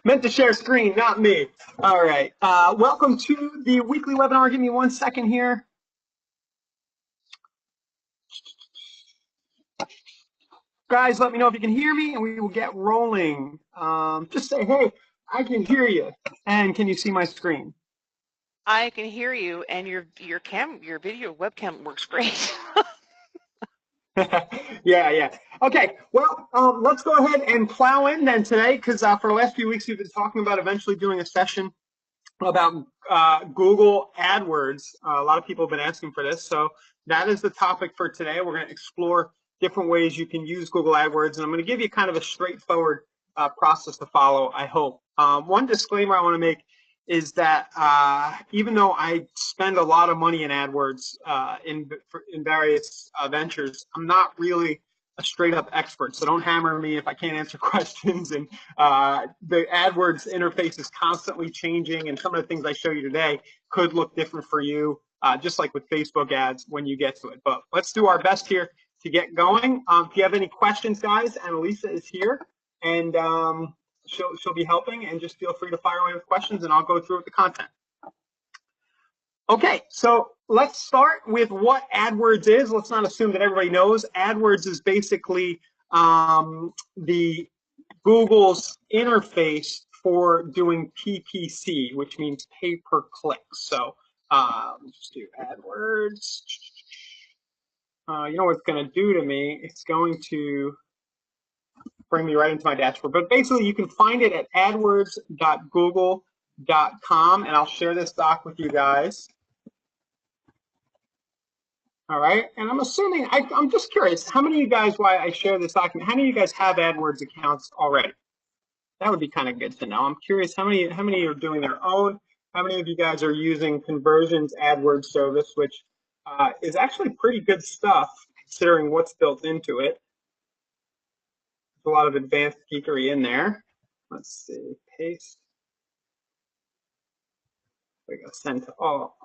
Meant to share screen, not me. All right. Welcome to the weekly webinar. Give me 1 second here. Guys, let me know if you can hear me and we will get rolling. Just say, hey, I can hear you. And can you see my screen? I can hear you, and your video webcam works great. Yeah. Okay, well, let's go ahead and plow in then today, because for the last few weeks we've been talking about eventually doing a session about Google AdWords. A lot of people have been asking for this, so that is the topic for today. We're going to explore different ways you can use Google AdWords, and I'm going to give you kind of a straightforward process to follow, I hope. One disclaimer I want to make is that even though I spend a lot of money in AdWords in various ventures, I'm not really a straight up expert, so don't hammer me if I can't answer questions. And the AdWords interface is constantly changing, and some of the things I show you today could look different for you, just like with Facebook ads when you get to it. But let's do our best here to get going. If you have any questions, guys, Annalisa is here, and she'll be helping, and just feel free to fire away with questions, and I'll go through with the content. Okay, so let's start with what AdWords is. Let's not assume that everybody knows. AdWords is basically the Google's interface for doing PPC, which means pay per click. So let's do AdWords. You know what it's going to do to me? It's going to bring me right into my dashboard. But basically, you can find it at adwords.google.com, and I'll share this doc with you guys. All right, and I'm assuming, I'm just curious, how many of you guys, while I share this document, how many of you guys have AdWords accounts already? That would be kind of good to know. I'm curious how many are doing their own, how many of you guys are using Kunversion's AdWords service, which is actually pretty good stuff considering what's built into it. There's a lot of advanced geekery in there. Let's see, paste. There we go, send to all.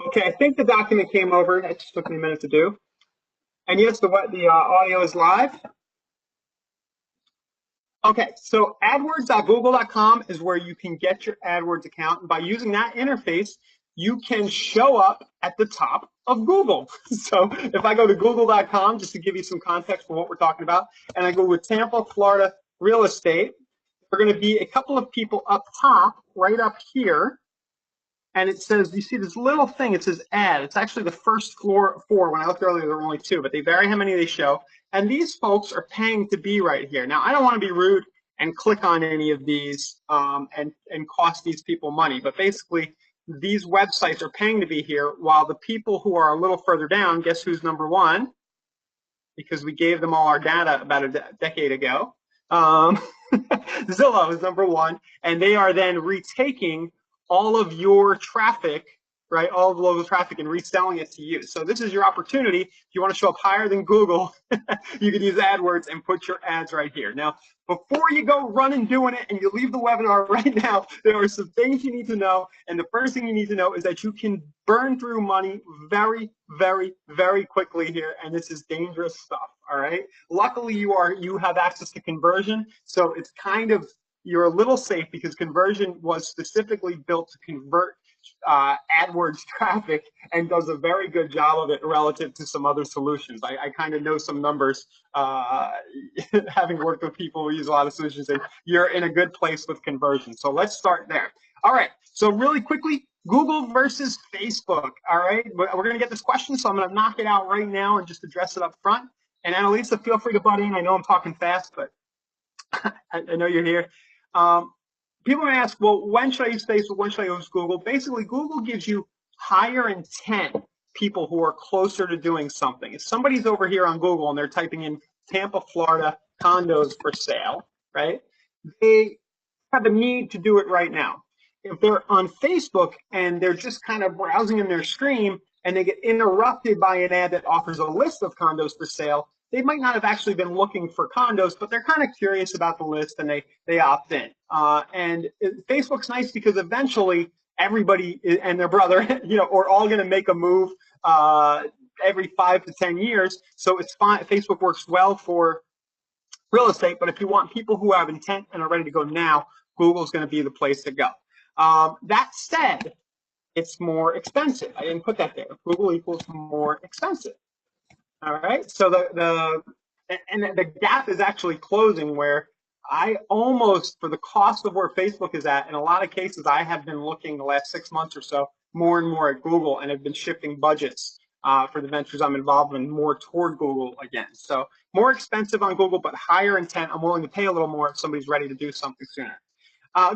Okay, I think the document came over. It just took me a minute to do. And yes, the audio is live. Okay, so adwords.google.com is where you can get your AdWords account. And by using that interface, you can show up at the top of Google. So if I go to google.com, just to give you some context for what we're talking about, and I go with Tampa, Florida real estate, there are going to be a couple of people up top, right up here. And it says, you see this little thing, it says ad. It's actually the first four. When I looked earlier, there were only 2, but they vary how many they show. And these folks are paying to be right here. Now, I don't want to be rude and click on any of these and cost these people money. But basically, these websites are paying to be here, while the people who are a little further down, guess who's number 1? Because we gave them all our data about a decade ago. Zillow is number 1, and they are then retaking all of your traffic, right, all of the local traffic, and reselling it to you. So this is your opportunity. If you want to show up higher than Google, you can use AdWords and put your ads right here. Now, before you go running doing it and you leave the webinar right now, there are some things you need to know. And the first thing you need to know is that you can burn through money very, very, very quickly here. And this is dangerous stuff, all right? Luckily, you have access to Kunversion. So it's kind of, you're a little safe, because Kunversion was specifically built to convert AdWords traffic and does a very good job of it relative to some other solutions. I kind of know some numbers, having worked with people who use a lot of solutions, and you're in a good place with Kunversion. So let's start there. All right, so really quickly, Google versus Facebook. All right, we're going to get this question, so I'm going to knock it out right now and just address it up front. And Annalisa, feel free to butt in. I know I'm talking fast, but I know you're here. People may ask, well, when should I use Facebook? When should I use Google? Basically, Google gives you higher intent people who are closer to doing something. If somebody's over here on Google and they're typing in Tampa, Florida condos for sale, right? They have a need to do it right now. If they're on Facebook and they're just kind of browsing in their stream and they get interrupted by an ad that offers a list of condos for sale, they might not have actually been looking for condos, but they're kind of curious about the list and they opt in. And Facebook's nice because eventually everybody and their brother, are all going to make a move every 5 to 10 years. So it's fine. Facebook works well for real estate. But if you want people who have intent and are ready to go now, Google's going to be the place to go. That said, it's more expensive. I didn't put that there. Google equals more expensive. All right. So the gap is actually closing where I almost, for the cost of where Facebook is at, in a lot of cases, I have been looking the last 6 months or so more and more at Google and have been shifting budgets for the ventures I'm involved in more toward Google again. So more expensive on Google, but higher intent. I'm willing to pay a little more if somebody's ready to do something sooner.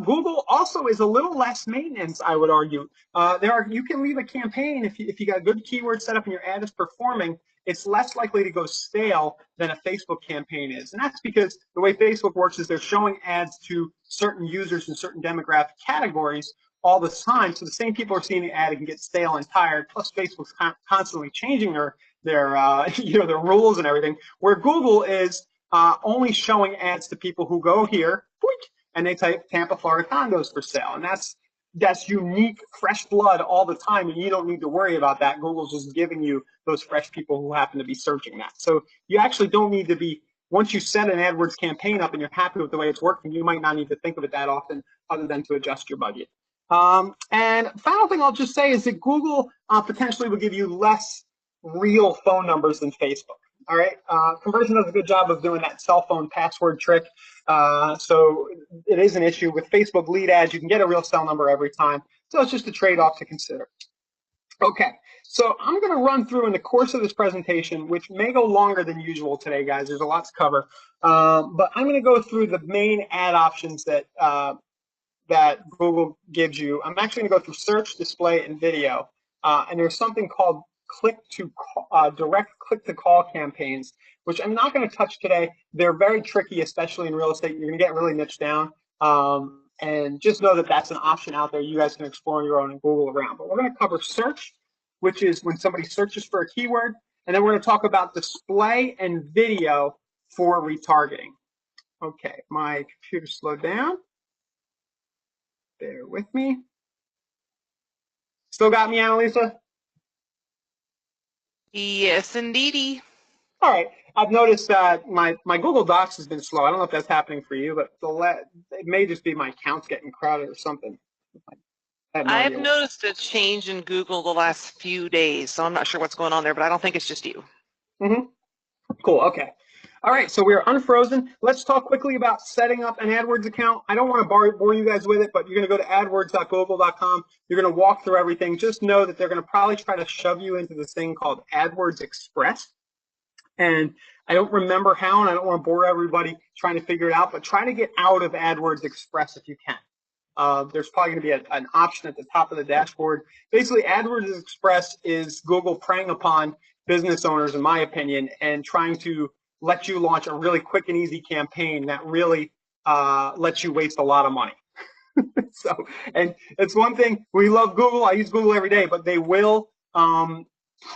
Google also is a little less maintenance, I would argue. You can leave a campaign if you got a good keyword set up and your ad is performing. It's less likely to go stale than a Facebook campaign is, and that's because the way Facebook works is they're showing ads to certain users in certain demographic categories all the time. So the same people are seeing the ad and can get stale and tired. Plus, Facebook's constantly changing their their rules and everything. Where Google is only showing ads to people who go here, and they type Tampa, Florida condos for sale. And that's unique, fresh blood all the time, and you don't need to worry about that. Google's just giving you those fresh people who happen to be searching that. So you actually don't need to be, once you set an AdWords campaign up and you're happy with the way it's working, you might not need to think of it that often other than to adjust your budget. And final thing I'll just say is that Google potentially will give you less real phone numbers than Facebook. All right, Conversion does a good job of doing that cell phone password trick. So it is an issue with Facebook lead ads. You can get a real cell number every time. So it's just a trade-off to consider. Okay, so I'm going to run through in the course of this presentation, which may go longer than usual today, guys. There's a lot to cover. But I'm going to go through the main ad options that Google gives you. I'm actually going to go through search, display, and video. And there's something called direct click-to-call campaigns, which I'm not going to touch today. They're very tricky, especially in real estate. You're going to get really niched down. And just know that that's an option out there. You guys can explore on your own and Google around. But we're going to cover search, which is when somebody searches for a keyword. And then we're going to talk about display and video for retargeting. Okay, my computer slowed down. Bear with me. Still got me, Annalisa? Yes, indeedy. All right. I've noticed that my Google Docs has been slow. I don't know if that's happening for you, but it may just be my accounts getting crowded or something. I have no I've idea. noticed a change in Google the last few days, so I'm not sure what's going on there, but I don't think it's just you. Mm-hmm. Cool. Okay. All right. So we're unfrozen. Let's talk quickly about setting up an AdWords account. I don't want to bore you guys with it, but you're going to go to adwords.google.com. You're going to walk through everything. Just know that they're going to probably try to shove you into this thing called AdWords Express. And I don't remember how, and I don't want to bore everybody trying to figure it out, but try to get out of AdWords Express if you can. There's probably going to be an option at the top of the dashboard. Basically, AdWords Express is Google preying upon business owners, in my opinion, and trying to let you launch a really quick and easy campaign that really lets you waste a lot of money. So, and it's one thing, we love Google. I use Google every day, but they will preset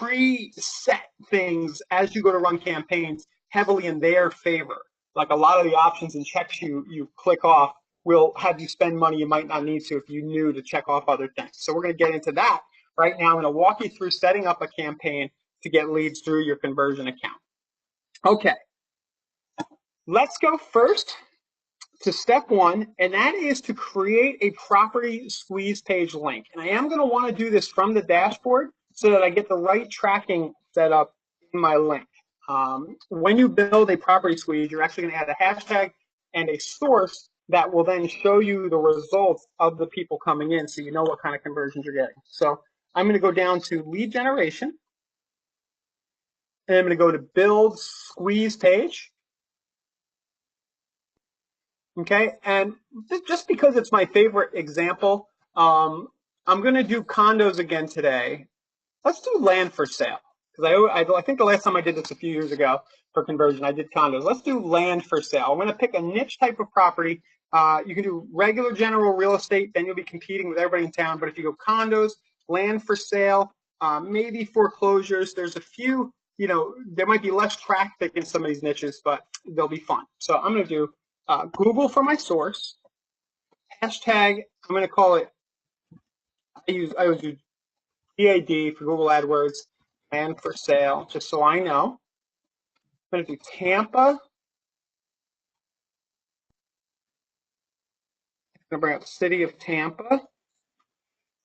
things as you go to run campaigns heavily in their favor. Like a lot of the options and checks you click off will have you spend money you might not need to if you knew to check off other things. So we're going to get into that right now. I'm going to walk you through setting up a campaign to get leads through your conversion account. Okay, let's go first to step one, and that is to create a property squeeze page link. And I am going to want to do this from the dashboard so that I get the right tracking set up in my link. When you build a property squeeze, you're actually going to add a hashtag and a source that will then show you the results of the people coming in so you know what kind of conversions you're getting. So I'm going to go down to lead generation, and I'm going to go to build squeeze page. Okay, and just because it's my favorite example, I'm going to do condos again today. Let's do land for sale, because I think the last time I did this a few years ago for conversion, I did condos. Let's do land for sale. I'm going to pick a niche type of property. You can do regular general real estate, then you'll be competing with everybody in town. But if you go condos, land for sale, maybe foreclosures, there's a few, there might be less traffic in some of these niches, but they'll be fun. So I'm going to do Google for my source, hashtag, I'm going to call it, I would do PAD for Google AdWords and for sale, just so I know. I'm going to do Tampa, I'm going to bring up the city of Tampa.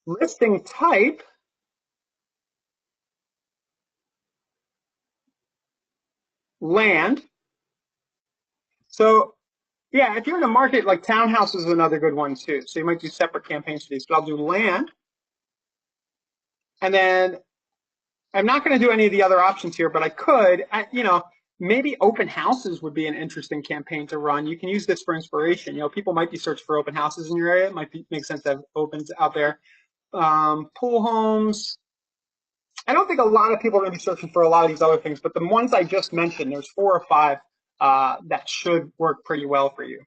Listing type, land. So yeah, if you're in the market, like townhouses is another good one too. So you might do separate campaigns for these, but I'll do land. And then I'm not going to do any of the other options here, but I could, maybe open houses would be an interesting campaign to run. You can use this for inspiration. People might be searching for open houses in your area. It might make sense to have opens out there. Pool homes. I don't think a lot of people are going to be searching for a lot of these other things, but the ones I just mentioned, there's 4 or 5 that should work pretty well for you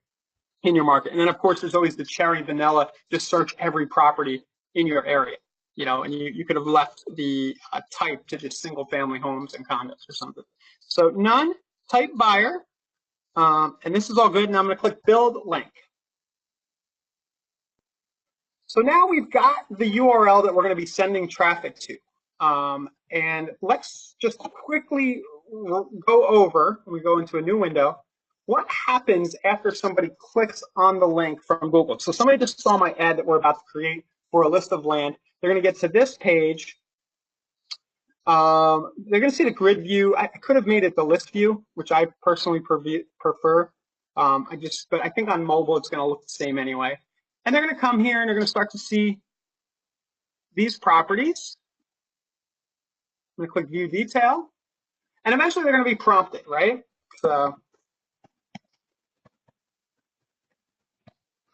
in your market. And then, of course, there's always the cherry vanilla, just search every property in your area, and you could have left the type to just single family homes and condos or something. So none, type buyer, and this is all good. And I'm going to click build link. So now we've got the URL that we're going to be sending traffic to. And let's just quickly go over, we go into a new window, what happens after somebody clicks on the link from Google. So somebody just saw my ad that we're about to create for a list of land. They're going to get to this page. They're going to see the grid view. I could have made it the list view, which I personally prefer. But I think on mobile it's going to look the same anyway. And they're going to come here and they're going to start to see these properties. I'm going to click view detail. And eventually they're going to be prompted, right? So,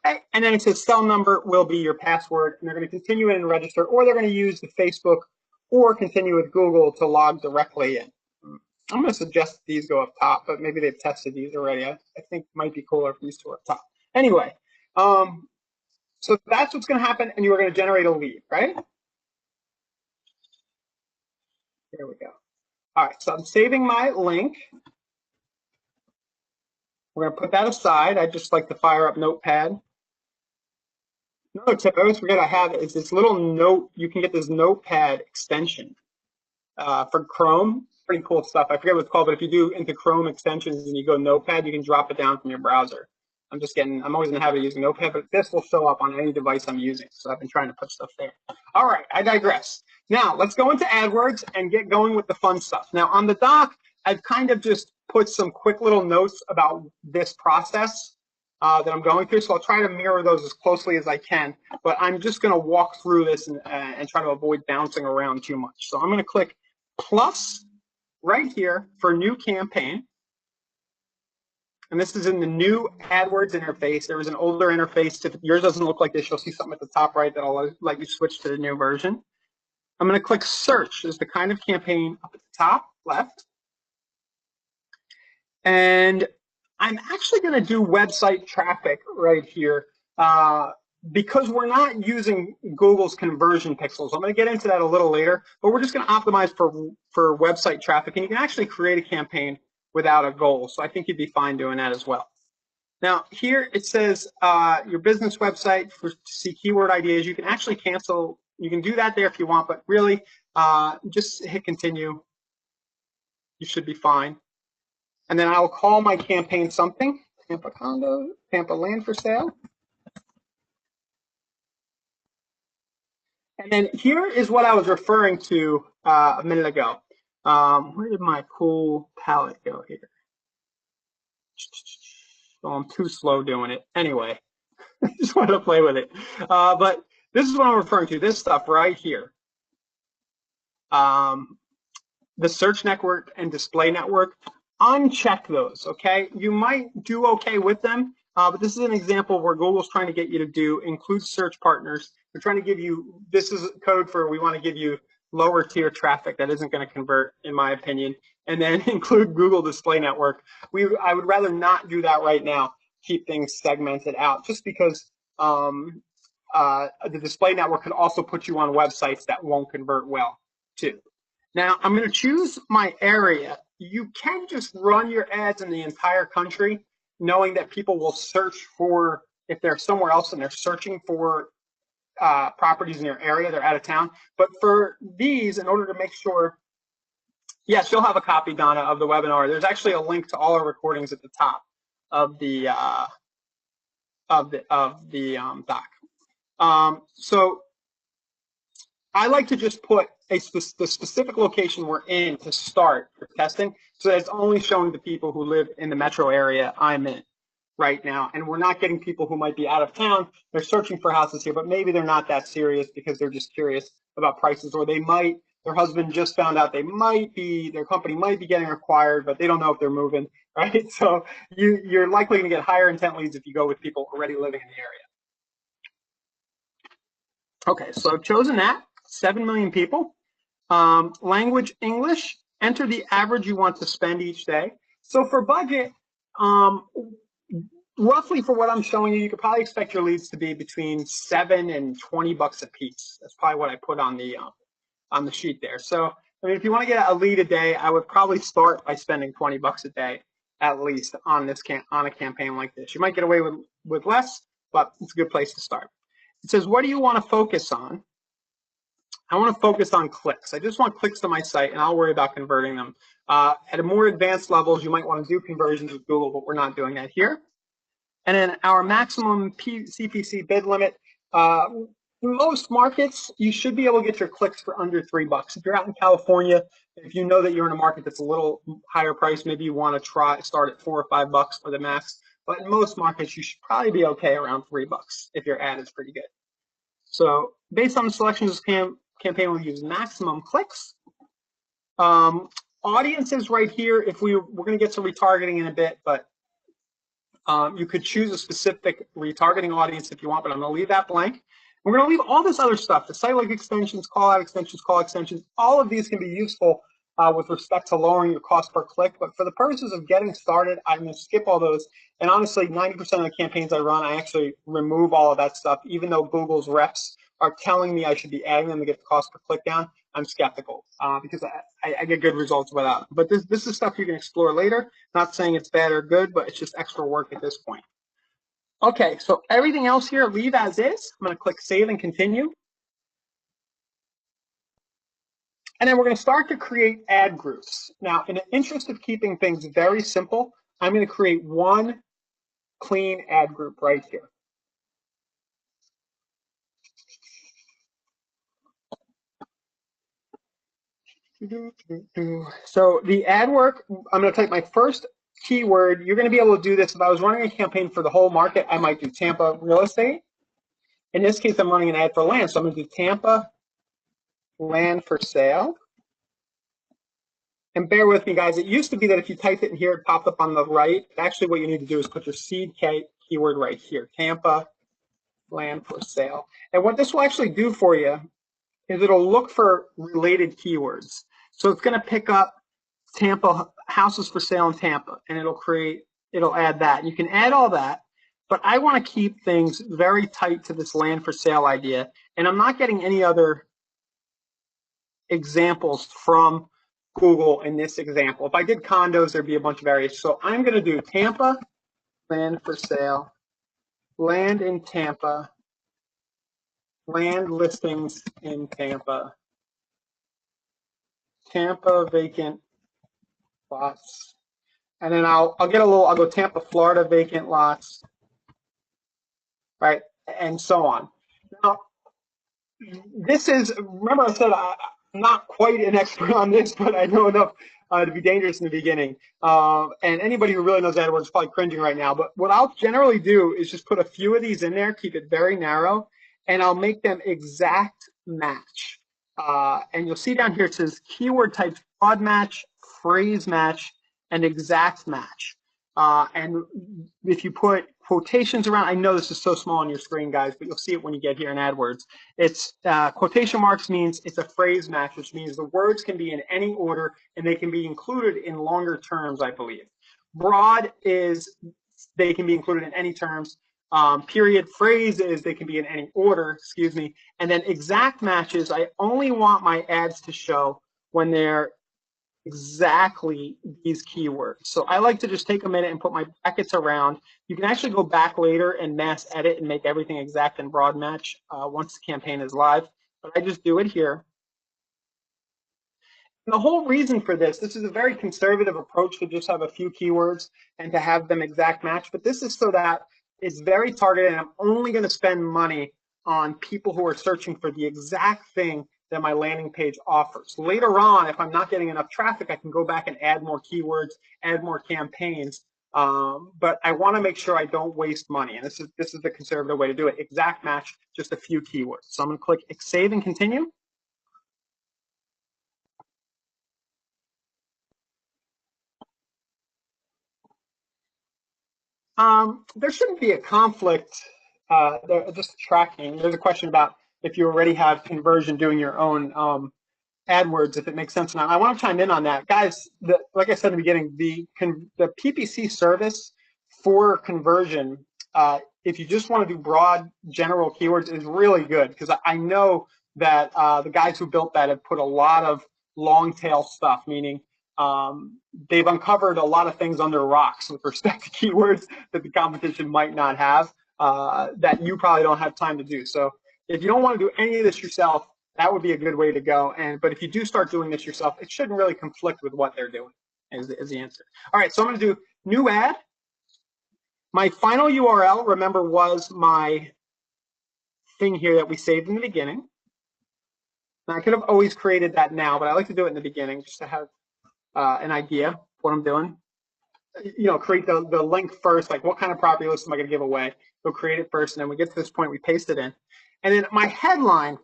okay. And then it says cell number will be your password. And they're going to continue in and register, or they're going to use the Facebook or continue with Google to log directly in. I'm going to suggest these go up top, but maybe they've tested these already. I think it might be cooler if these two are up top. Anyway, so that's what's going to happen, and you are going to generate a lead, right? Here we go. All right, so I'm saving my link. We're going to put that aside. I just like to fire up Notepad. Another tip I always forget I have is this little note. You can get this Notepad extension for Chrome. Pretty cool stuff. I forget what it's called, but if you do into Chrome extensions and you go Notepad, you can drop it down from your browser. I'm always in the habit of using Notepad, but this will show up on any device I'm using. So I've been trying to put stuff there. All right, I digress. Now let's go into AdWords and get going with the fun stuff. Now on the doc, I've kind of just put some quick little notes about this process that I'm going through. So I'll try to mirror those as closely as I can, but I'm just going to walk through this and try to avoid bouncing around too much. So I'm going to click plus right here for new campaign. And this is in the new AdWords interface. There was an older interface. If yours doesn't look like this, you'll see something at the top right that'll let you switch to the new version. I'm going to click search as the kind of campaign up at the top left. And I'm actually going to do website traffic right here because we're not using Google's conversion pixels. I'm going to get into that a little later, but we're just going to optimize for website traffic. And you can actually create a campaign without a goal. So I think you'd be fine doing that as well. Now here it says your business website to see keyword ideas. You can actually cancel. You can do that there if you want, but really just hit continue. You should be fine. And then I'll call my campaign something, Tampa condo, Tampa land for sale. And then here is what I was referring to a minute ago. Where did my cool palette go here? Well, I'm too slow doing it. Anyway, I just wanted to play with it. But this is what I'm referring to, this stuff right here. The search network and display network, uncheck those, okay? You might do okay with them, but this is an example where Google's trying to get you to include search partners. They're trying to give you, this is code for we want to give you lower tier traffic that isn't going to convert, in my opinion, and then include Google Display Network. I would rather not do that right now, keep things segmented out, just because the display network could also put you on websites that won't convert well, too. Now, I'm going to choose my area. You can just run your ads in the entire country, knowing that people will search for, if they're somewhere else and they're searching for properties in your area, they're out of town. But for these, in order to make sure, yes, you'll have a copy, Donna, of the webinar. There's actually a link to all our recordings at the top of the doc. So I like to just put the specific location we're in to start for testing, so that it's only showing the people who live in the metro area I'm in right now, and we're not getting people who might be out of town. They're searching for houses here, but maybe they're not that serious because they're just curious about prices, or their husband just found out their company might be getting acquired, but they don't know if they're moving, right? So you're likely going to get higher intent leads if you go with people already living in the area. Okay, so I've chosen that, 7 million people. Language, English, enter the average you want to spend each day. So for budget, roughly for what I'm showing you, you could probably expect your leads to be between $7 and $20 a piece. That's probably what I put on the sheet there. So, I mean, if you want to get a lead a day, I would probably start by spending $20 a day at least on a campaign like this. You might get away with less, but it's a good place to start. It says, what do you want to focus on? I want to focus on clicks. I just want clicks to my site, and I'll worry about converting them. At a more advanced levels, you might want to do conversions with Google, but we're not doing that here. And then our maximum CPC bid limit. In most markets, you should be able to get your clicks for under $3. If you're out in California, if you know that you're in a market that's a little higher price, maybe you want to start at $4 or $5 for the max. But in most markets, you should probably be okay around $3 if your ad is pretty good. So based on the selections of this campaign, we'll use maximum clicks. Audiences right here, we're going to get to retargeting in a bit, but you could choose a specific retargeting audience if you want, but I'm going to leave that blank. We're going to leave all this other stuff, the site link extensions, call out extensions, call extensions. All of these can be useful with respect to lowering your cost per click, but for the purposes of getting started, I'm going to skip all those. And honestly, 90% of the campaigns I run, I actually remove all of that stuff, even though Google's reps are telling me I should be adding them to get the cost per click down. I'm skeptical because I get good results without them. But this is stuff you can explore later. Not saying it's bad or good, but it's just extra work at this point. Okay, so everything else here, leave as is. I'm going to click Save and Continue. And then we're going to start to create ad groups. Now, in the interest of keeping things very simple, I'm going to create one clean ad group right here. So the ad work, I'm going to type my first keyword. You're going to be able to do this. If I was running a campaign for the whole market, I might do Tampa real estate. In this case, I'm running an ad for land. So I'm going to do Tampa land for sale. And bear with me, guys. It used to be that if you typed it in here, it popped up on the right. Actually, what you need to do is put your seed keyword right here, Tampa land for sale. And what this will actually do for you is it'll look for related keywords. So it's going to pick up Tampa houses for sale in Tampa, and it'll add that. You can add all that, but I want to keep things very tight to this land for sale idea, and I'm not getting any other examples from Google in this example. If I did condos, there'd be a bunch of variations. So I'm going to do Tampa land for sale, land in Tampa, land listings in Tampa, Tampa vacant lots, and then I'll go Tampa, Florida vacant lots, right, and so on. Now, remember I said I'm not quite an expert on this, but I know enough to be dangerous in the beginning. And anybody who really knows AdWords is probably cringing right now. But what I'll generally do is just put a few of these in there, keep it very narrow, and I'll make them exact match. And you'll see down here it says keyword types broad match, phrase match, and exact match. And if you put quotations around, I know this is so small on your screen, guys, but you'll see it when you get here in AdWords. It's quotation marks means it's a phrase match, which means the words can be in any order and they can be included in longer terms, I believe. Broad is they can be included in any terms. Period. Phrase is they can be in any order, excuse me. And then exact matches, I only want my ads to show when they're exactly these keywords. So I like to just take a minute and put my brackets around. You can actually go back later and mass edit and make everything exact and broad match once the campaign is live, but I just do it here. And the whole reason for this is a very conservative approach to just have a few keywords and to have them exact match, but this is so that It's very targeted, and I'm only going to spend money on people who are searching for the exact thing that my landing page offers. Later on, if I'm not getting enough traffic, I can go back and add more keywords, add more campaigns. But I want to make sure I don't waste money, and this is the conservative way to do it. Exact match, just a few keywords. So I'm going to click save and continue. There shouldn't be a conflict. Just tracking. There's a question about if you already have Kunversion doing your own AdWords, if it makes sense. Now, I want to chime in on that, guys. Like I said in the beginning, the PPC service for Kunversion, if you just want to do broad, general keywords, is really good, because I know that the guys who built that have put a lot of long tail stuff, meaning they've uncovered a lot of things under rocks with respect to keywords that the competition might not have, that you probably don't have time to do. So if you don't want to do any of this yourself, that would be a good way to go. But if you do start doing this yourself, it shouldn't really conflict with what they're doing, is the answer. All right, so I'm going to do new ad. My final URL, remember, was my thing here that we saved in the beginning. Now, I could have always created that now, but I like to do it in the beginning just to have an idea of what I'm doing. Create the link first, like what kind of property list am I going to give away? We'll create it first, and then we get to this point, we paste it in. And then my headline,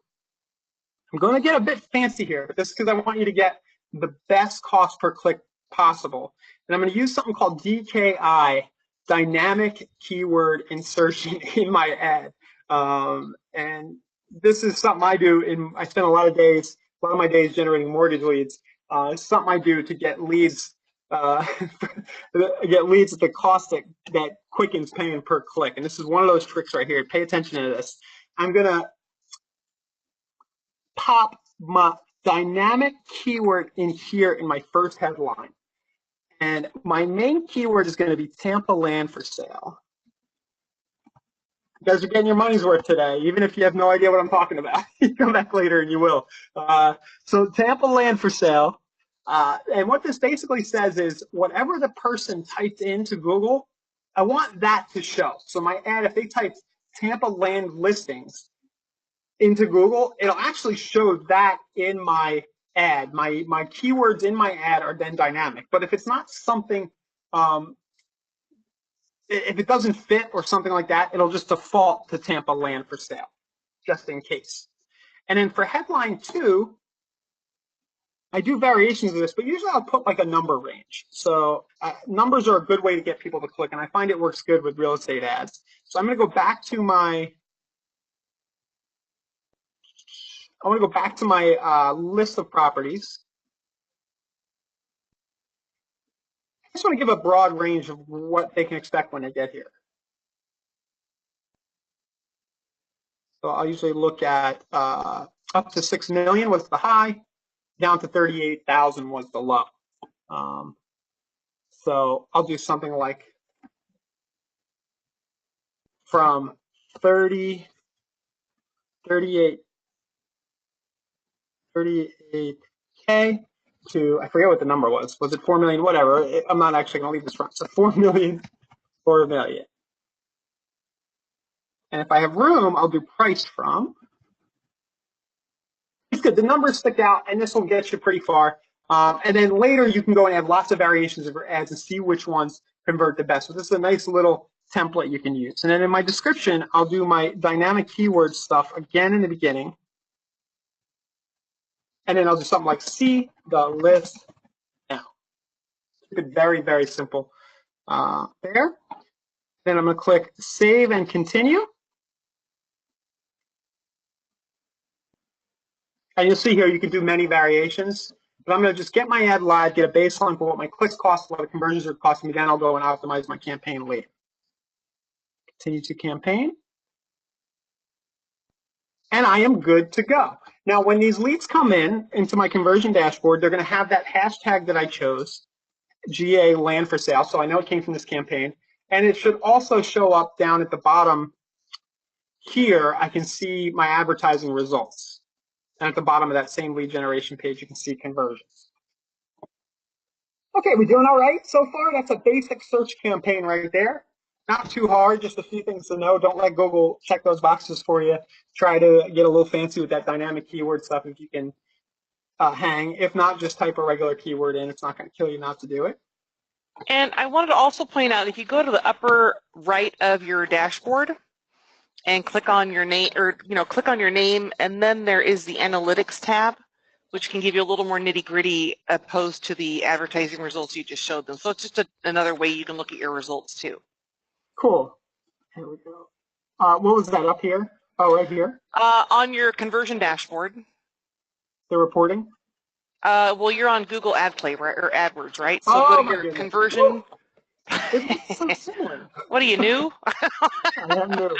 I'm going to get a bit fancy here, but this is because I want you to get the best cost per click possible. And I'm going to use something called DKI, Dynamic Keyword Insertion, in my ad. And this is something I do. I spend a lot of my days generating mortgage leads. It's something I do to get leads, get leads at the cost that Quicken's paying per click. And this is one of those tricks right here. Pay attention to this. I'm going to pop my dynamic keyword in here in my first headline. And my main keyword is going to be Tampa land for sale. You guys are getting your money's worth today, even if you have no idea what I'm talking about. You come back later and you will. So Tampa land for sale. And what this basically says is whatever the person typed into Google, I want that to show. So my ad, if they type Tampa land listings into Google, it'll actually show that in my ad. My keywords in my ad are then dynamic. But if it's not something, if it doesn't fit or something like that, it'll just default to Tampa land for sale, just in case. And then for headline 2, I do variations of this, but usually I'll put like a number range. So numbers are a good way to get people to click, and I find it works good with real estate ads. So I'm going to go back to my list of properties. I just want to give a broad range of what they can expect when they get here. So I'll usually look at up to 6 million was the high, down to 38,000 was the low. So I'll do something like from 38K to, I forget what the number was. Was it 4 million? Whatever. I'm not actually going to leave this front. So 4 million, 4 million. And if I have room, I'll do price from. It's good. The numbers stick out, and this will get you pretty far. And then later, you can go and add lots of variations of your ads and see which ones convert the best. So this is a nice little template you can use. And then in my description, I'll do my dynamic keyword stuff again in the beginning. And then I'll do something like see the list now. Very, very simple there. Then I'm going to click save and continue. And you'll see here you can do many variations. But I'm going to just get my ad live, get a baseline for what my clicks cost, what the conversions are costing me. Then I'll go and optimize my campaign later. Continue to campaign. And I am good to go. Now, when these leads come into my conversion dashboard, they're going to have that hashtag that I chose, GA land for sale. So I know it came from this campaign. And it should also show up down at the bottom here. I can see my advertising results. And at the bottom of that same lead generation page, you can see conversions. Okay, we're doing all right so far. That's a basic search campaign right there. Not too hard, just a few things to know. Don't let Google check those boxes for you. Try to get a little fancy with that dynamic keyword stuff if you can hang. If not, just type a regular keyword in. It's not going to kill you not to do it. And I wanted to also point out, if you go to the upper right of your dashboard and click on your name, or click on your name, and then there is the analytics tab, which can give you a little more nitty-gritty opposed to the advertising results you just showed them. So it's just another way you can look at your results too. Cool. Here we go. What was that up here? Oh, right here. On your conversion dashboard. The reporting. Well, you're on Google Ad Play, right, or AdWords, right? So Oh, go to my your goodness. conversion. It looks so similar. What are you, new? I am new.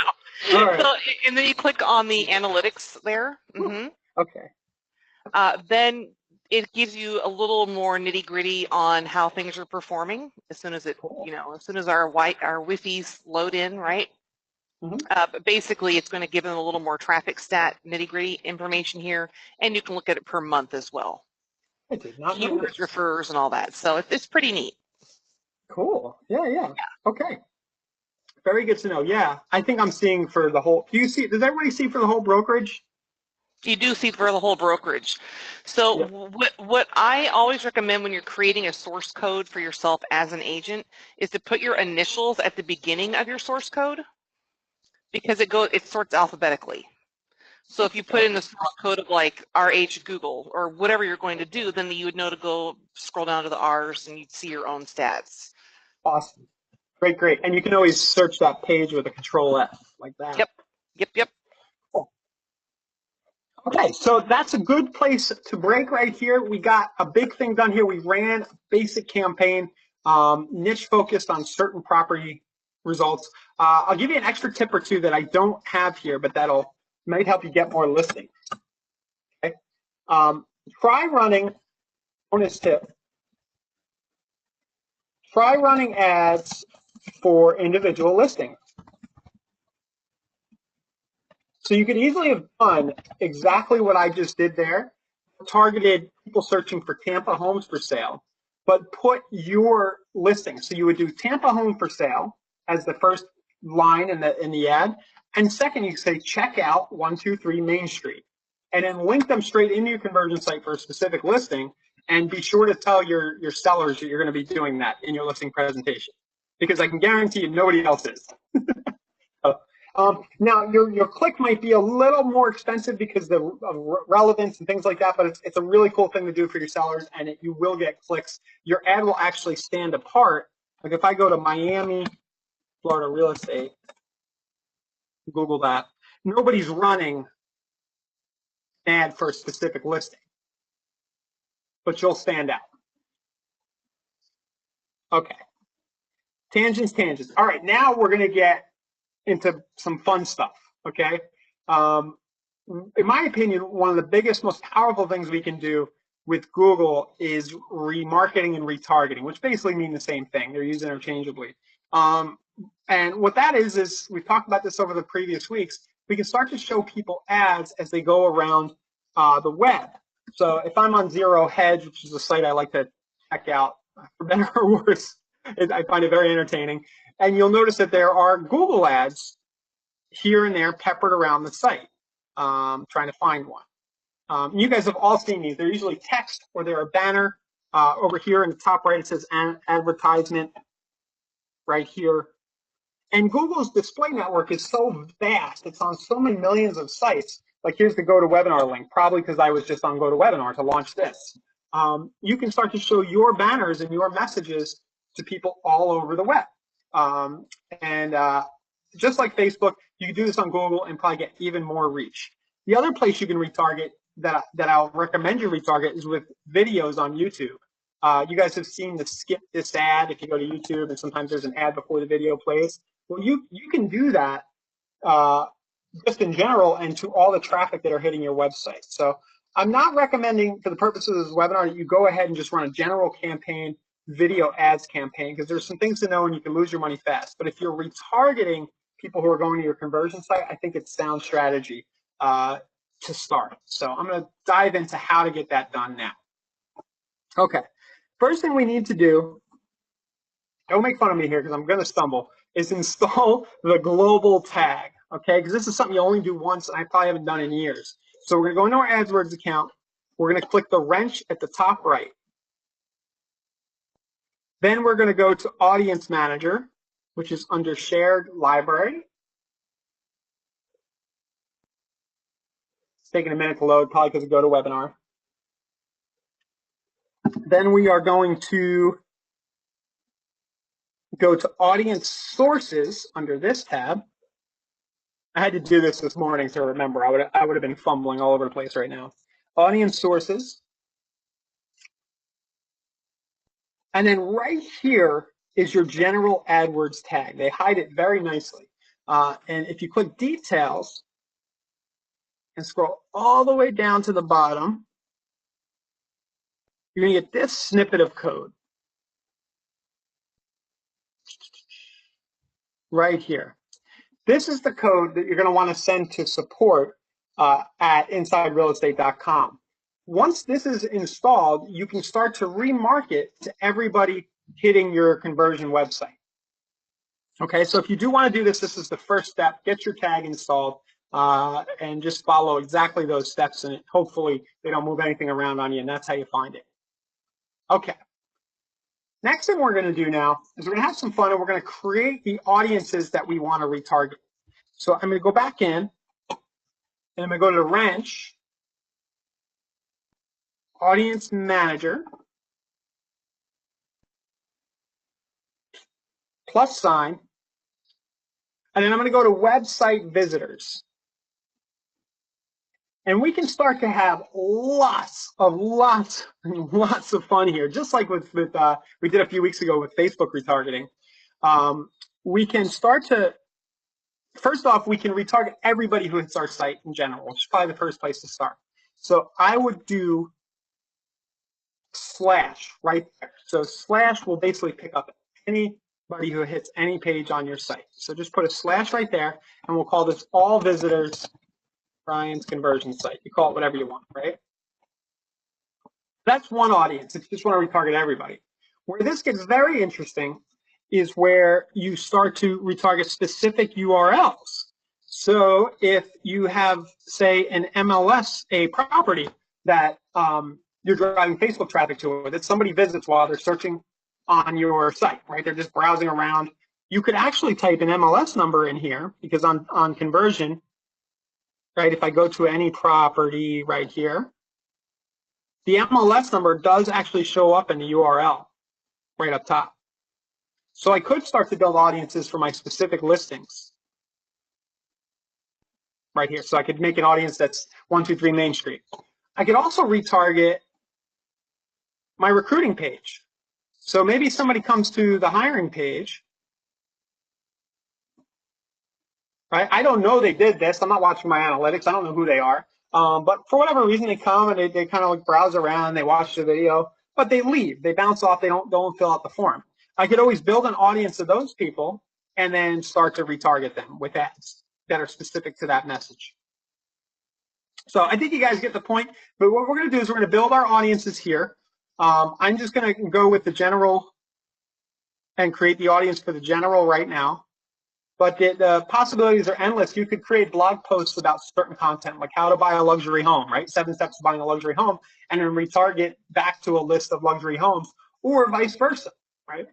All right. So, and then you click on the analytics there. Mm-hmm. Okay. Then it gives you a little more nitty-gritty on how things are performing as soon as it, Cool. as soon as our Wi-Fi's load in, right? Mm-hmm. But basically, it's going to give them a little more traffic stat nitty-gritty information here, and you can look at it per month as well. I did not know Keywords, this. refers, and all that. So it's pretty neat. Cool. Yeah. Okay. Very good to know. Yeah, I think I'm seeing for the whole. Do you see? Does everybody see for the whole brokerage? You do see for the whole brokerage. So Yep. what I always recommend when you're creating a source code for yourself as an agent is to put your initials at the beginning of your source code, because it sorts alphabetically. So if you put in the source code of like RH Google or whatever you're going to do, then you would know to go scroll down to the R's and you'd see your own stats. Awesome. Great. And you can always search that page with a Control F like that. Yep. Cool. Okay, so that's a good place to break right here. We got a big thing done here. We ran a basic campaign, niche focused on certain property results. I'll give you an extra tip or two that I don't have here, but that'll might help you get more listings. Okay, try running. Bonus tip: try running ads for individual listings. So you could easily have done exactly what I just did there, targeted people searching for Tampa homes for sale, but put your listing. So you would do Tampa home for sale as the first line in the ad, and second you could say check out 123 Main Street, and then link them straight into your conversion site for a specific listing. And be sure to tell your sellers that you're going to be doing that in your listing presentation, because I can guarantee you nobody else is. Now, your click might be a little more expensive because of relevance and things like that, but it's a really cool thing to do for your sellers, and you will get clicks. Your ad will actually stand apart. Like if I go to Miami, Florida real estate, Google that, nobody's running an ad for a specific listing, but you'll stand out. Okay. Tangents. All right, now we're going to get into some fun stuff, okay? In my opinion, one of the biggest, most powerful things we can do with Google is remarketing and retargeting, which basically mean the same thing. They're used interchangeably. And what that is we've talked about this over the previous weeks, we can start to show people ads as they go around the web. So if I'm on Zero Hedge, which is a site I like to check out, for better or worse, I find it very entertaining. And you'll notice that there are Google ads here and there peppered around the site, trying to find one. You guys have all seen these. They're usually text or they're a banner. Over here in the top right, it says advertisement right here. And Google's display network is so vast. It's on so many millions of sites. Like here's the GoToWebinar link, probably because I was just on GoToWebinar to launch this. You can start to show your banners and your messages to people all over the web. Just like Facebook, you can do this on Google and probably get even more reach. The other place you can retarget that I'll recommend you retarget is with videos on YouTube. You guys have seen the skip this ad if you go to YouTube, and sometimes there's an ad before the video plays. Well, you can do that just in general and to all the traffic that are hitting your website. So I'm not recommending, for the purposes of this webinar, that you go ahead and just run a general campaign, video ads campaign, because there's some things to know and you can lose your money fast. But if you're retargeting people who are going to your conversion site, I think it's sound strategy to start. So I'm going to dive into how to get that done now. Okay, first thing we need to do, don't make fun of me here because I'm going to stumble. is install the global tag, okay? Because this is something you only do once, and I probably haven't done in years. So we're going to go into our AdWords account. We're going to click the wrench at the top right. Then we're going to go to Audience Manager, which is under Shared Library. It's taking a minute to load, probably because of GoToWebinar. Then we are going to go to Audience Sources under this tab. I had to do this morning to remember. I would have been fumbling all over the place right now. Audience Sources. And then right here is your general AdWords tag. They hide it very nicely. And if you click Details and scroll all the way down to the bottom, you're going to get this snippet of code right here. This is the code that you're going to want to send to support at InsideRealEstate.com. Once this is installed, you can start to remarket to everybody hitting your conversion website. Okay, so if you do want to do this, this is the first step. Get your tag installed and just follow exactly those steps, and hopefully they don't move anything around on you, and that's how you find it. Okay. Next thing we're going to do now is we're going to have some fun, and we're going to create the audiences that we want to retarget. So I'm going to go back in, and I'm going to go to the wrench, Audience Manager, plus sign, and then I'm going to go to Website Visitors. And we can start to have lots of fun here, just like with we did a few weeks ago with Facebook retargeting. We can start to, first off, we can retarget everybody who hits our site in general, which is probably the first place to start. So I would do slash right there. So slash will basically pick up anybody who hits any page on your site. So just put a slash right there, and we'll call this all visitors Brian's conversion site. You call it whatever you want, right? That's one audience if you just want to retarget everybody. Where this gets very interesting is where you start to retarget specific URLs. So if you have, say, an MLS, a property that you're driving Facebook traffic to, that somebody visits while they're searching on your site, right? They're just browsing around. You could actually type an MLS number in here, because on conversion, right, if I go to any property right here, the MLS number does actually show up in the URL right up top. So I could start to build audiences for my specific listings right here. So I could make an audience that's 123 Main Street. I could also retarget my recruiting page. So maybe somebody comes to the hiring page, right? I don't know they did this. I'm not watching my analytics. I don't know who they are. But for whatever reason, they come and they kind of like browse around, they watch the video, but they leave. They bounce off. They don't fill out the form. I could always build an audience of those people and then start to retarget them with ads that are specific to that message. So I think you guys get the point. But what we're going to do is we're going to build our audiences here. I'm just going to go with the general and create the audience for the general right now. But the possibilities are endless. You could create blog posts about certain content, like how to buy a luxury home, right? 7 steps to buying a luxury home, and then retarget back to a list of luxury homes, or vice versa, right?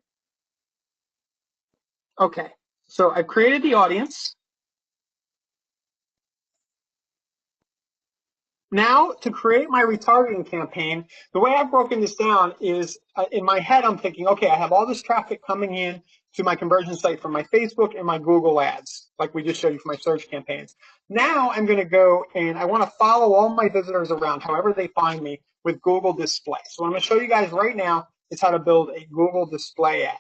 Okay, so I've created the audience. Now, to create my retargeting campaign, the way I've broken this down is in my head, I'm thinking, okay, I have all this traffic coming in to my conversion site from my Facebook and my Google ads, like we just showed you for my search campaigns. Now I'm going to go and I want to follow all my visitors around, however they find me, with Google Display. So what I'm going to show you guys right now is how to build a Google Display ad.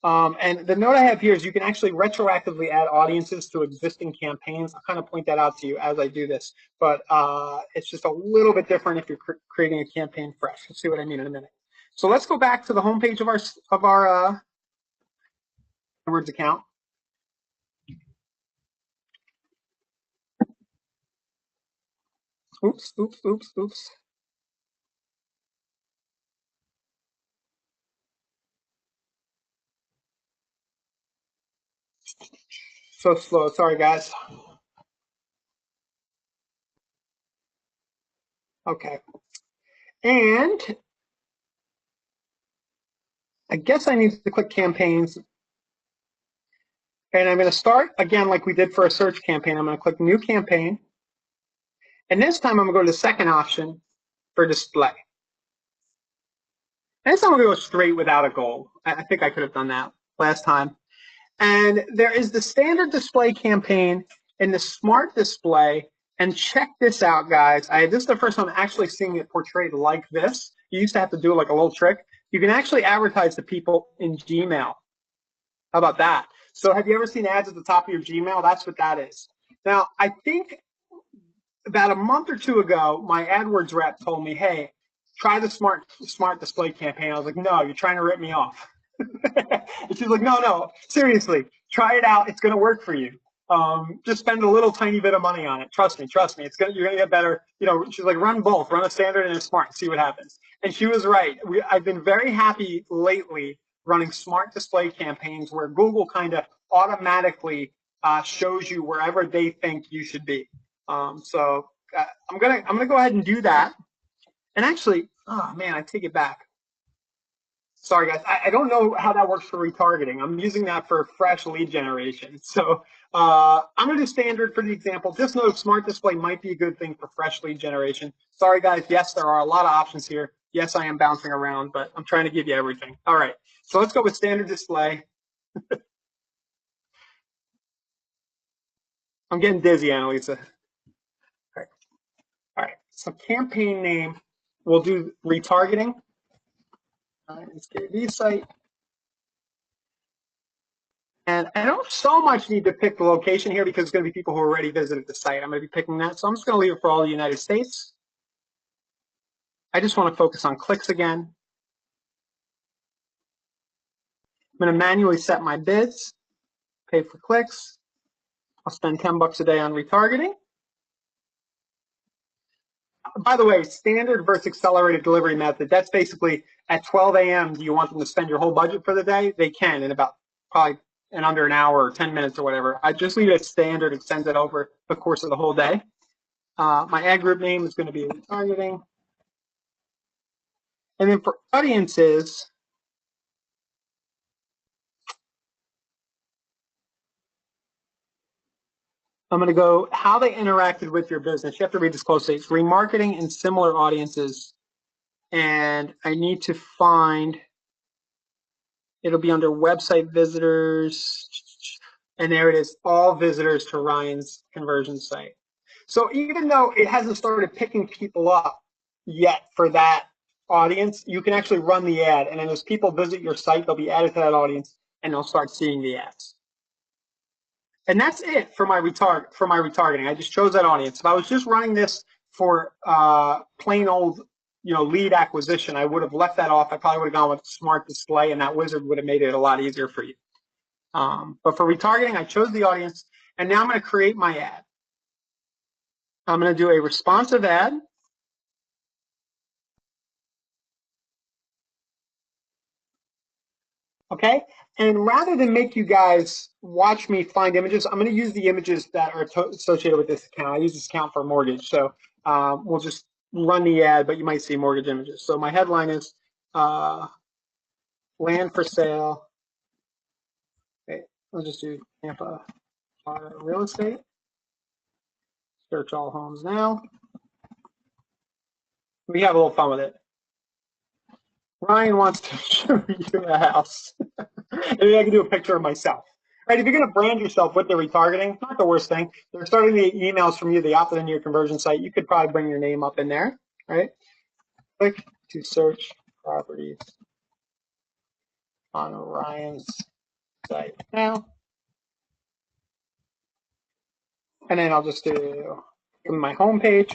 And the note I have here is you can actually retroactively add audiences to existing campaigns. I'll kind of point that out to you as I do this, but it's just a little bit different if you're creating a campaign fresh. You'll see what I mean in a minute. So let's go back to the homepage of our AdWords account. Oops. So slow. Sorry, guys. Okay. And I guess I need to click campaigns. And I'm going to start again like we did for a search campaign. I'm going to click new campaign. And this time I'm going to go to the second option for display. And this time I'm going to go straight without a goal. I think I could have done that last time. And there is the standard display campaign and the smart display. And check this out, guys. This is the first time I'm actually seeing it portrayed like this. You used to have to do like a little trick. You can actually advertise to people in Gmail. How about that? So have you ever seen ads at the top of your Gmail? That's what that is. Now, I think about a month or two ago, my AdWords rep told me, hey, try the smart display campaign. I was like, no, you're trying to rip me off. And she's like, no, seriously, try it out. It's going to work for you. Just spend a little tiny bit of money on it. Trust me. You're going to get better. You know, she's like, run both, run a standard and a smart, see what happens. And she was right. I've been very happy lately running smart display campaigns where Google kind of automatically shows you wherever they think you should be. So I'm gonna go ahead and do that. And actually, oh man, I take it back. Sorry, guys. I don't know how that works for retargeting. I'm using that for fresh lead generation. So I'm going to do standard for the example. Just know smart display might be a good thing for fresh lead generation. Sorry, guys. Yes, there are a lot of options here. Yes, I am bouncing around, but I'm trying to give you everything. All right. So let's go with standard display. I'm getting dizzy, Annalisa. All right. So campaign name, we'll do retargeting. All right, it's KV site. And I don't so much need to pick the location here because it's going to be people who already visited the site. I'm going to be picking that. So I'm just going to leave it for all the United States. I just want to focus on clicks again. I'm going to manually set my bids, pay for clicks. I'll spend $10 a day on retargeting. By the way, standard versus accelerated delivery method, that's basically at 12 a.m. Do you want them to spend your whole budget for the day? They can in about probably in under an hour or 10 minutes or whatever. I just leave it at standard and send it over the course of the whole day. My ad group name is going to be retargeting. And then for audiences, I'm going to go how they interacted with your business. You have to read this closely. It's remarketing and similar audiences. And I need to find, it'll be under website visitors. And there it is, all visitors to Ryan's conversion site. So even though it hasn't started picking people up yet for that audience, you can actually run the ad. And then as people visit your site, they'll be added to that audience and they'll start seeing the ads. And that's it for my retargeting. I just chose that audience. If I was just running this for plain old, lead acquisition, I would have left that off. I probably would have gone with smart display, and that wizard would have made it a lot easier for you. But for retargeting, I chose the audience, and now I'm going to create my ad. I'm going to do a responsive ad. Okay, and rather than make you guys watch me find images, I'm going to use the images that are associated with this account. I use this account for mortgage, so we'll just run the ad, but you might see mortgage images. So my headline is land for sale. Okay, we'll just do Tampa real estate. Search all homes now. We have a little fun with it. Ryan wants to show you a house. Maybe I can do a picture of myself. Right, if you're going to brand yourself with the retargeting, not the worst thing. They're starting the emails from you. They opt into your conversion site. You could probably bring your name up in there, right? Click to search properties on Ryan's site now. And then I'll just do my home page.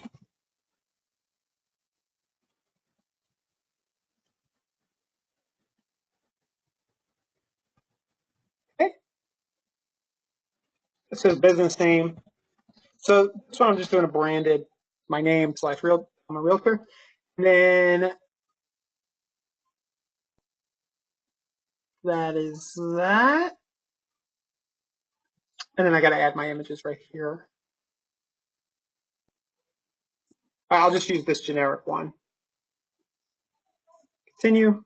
Okay. This is business name. So this one I'm just doing a branded, my name / real. I'm a realtor. And then that is that. And then I got to add my images right here. I'll just use this generic one. Continue.